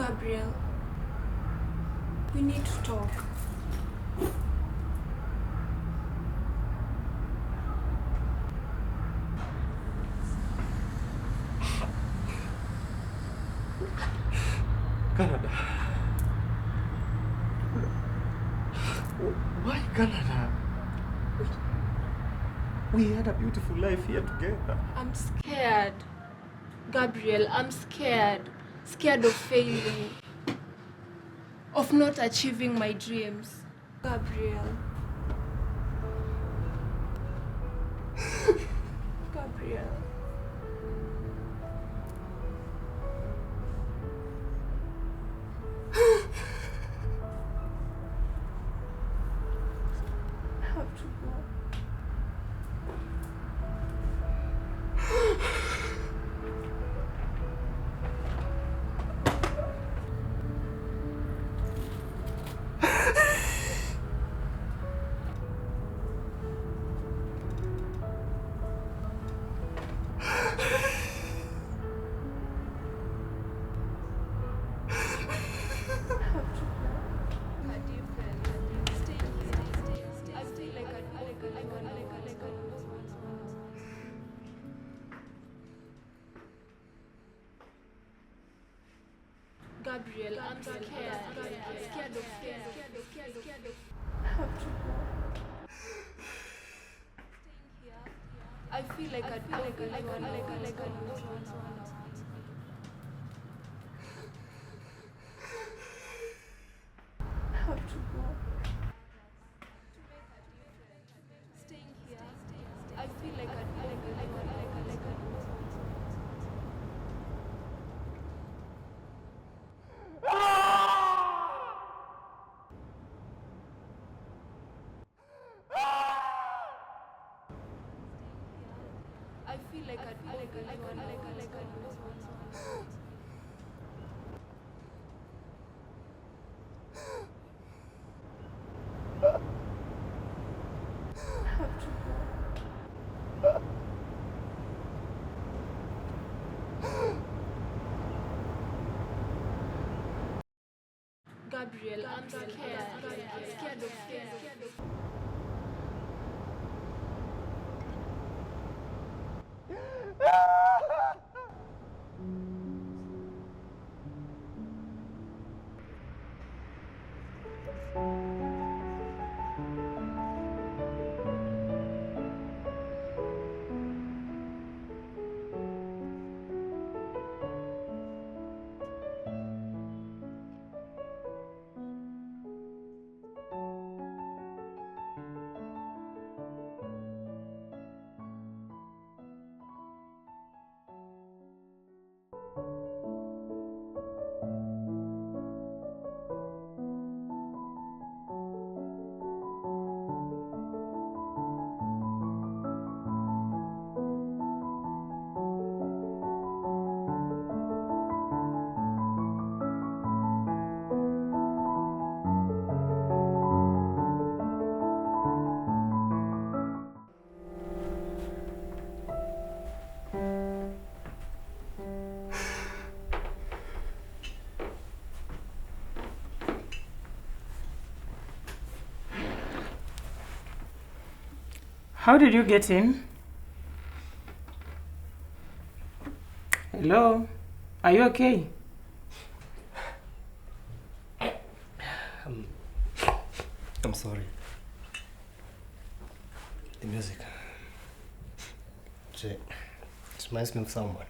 Gabriel, we need to talk. Canada. Why Canada? We had a beautiful life here together. I'm scared. Gabriel, I'm scared. Scared of failing. Of not achieving my dreams. Gabriel. Gabriel. I have to go. Gabriel, I'm scared. Scared of fear. I have to go. I feel like I'd I have to go. Staying here, I feel like I'd I feel like I'd have to go. Gabriel, I'm scared. Scared of fear. How did you get in? Hello? Are you okay? I'm sorry. The music. It reminds me of someone.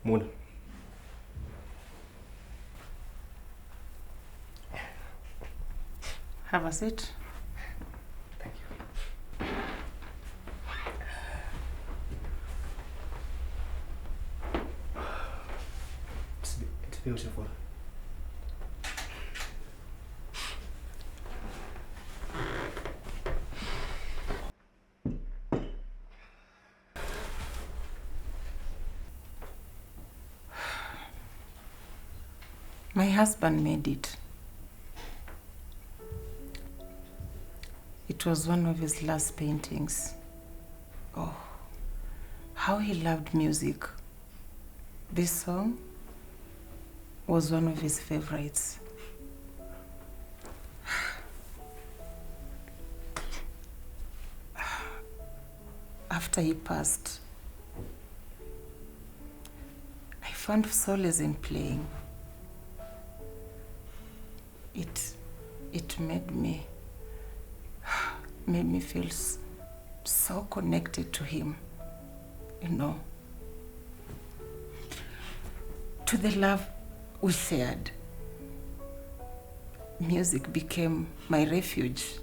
Mona. Have a seat. Thank you. It's beautiful. My husband made it. It was one of his last paintings. Oh, how he loved music. This song was one of his favorites. After he passed, I found solace in playing. It made me feel so connected to him, you know, to the love we shared. Music became my refuge,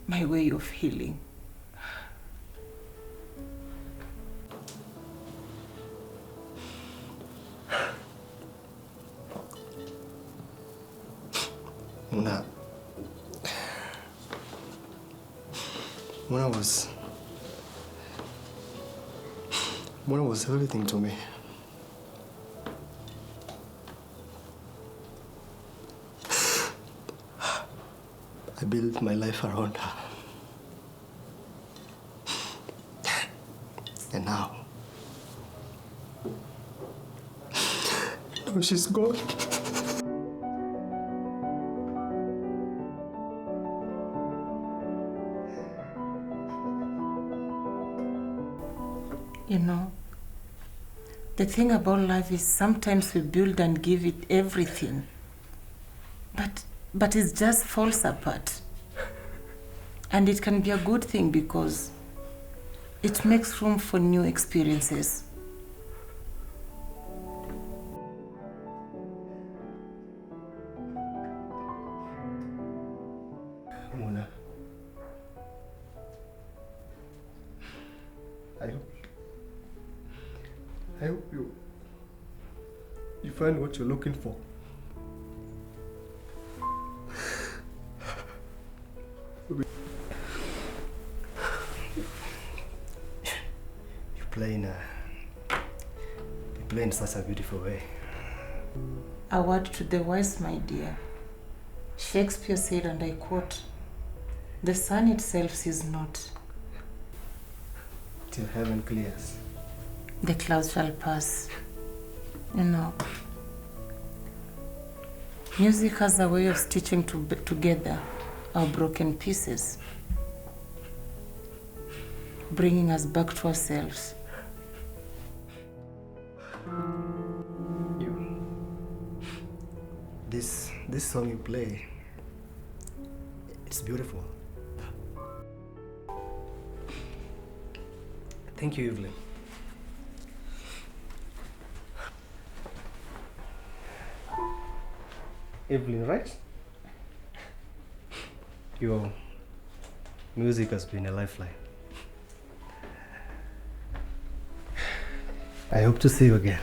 my way of healing. Mona was everything to me. I built my life around her. And now she's gone. You know, the thing about life is sometimes we build and give it everything, but it just falls apart. And it can be a good thing because it makes room for new experiences. Mona, I hope you find what you're looking for. You play in such a beautiful way. A word to the wise, my dear. Shakespeare said, and I quote, "The sun itself sees not. Till heaven clears. The clouds shall pass." You know, music has a way of stitching together our broken pieces, bringing us back to ourselves. This song you play, it's beautiful. Thank you, Evelyn. Evelyn, right? Your music has been a lifeline. I hope to see you again.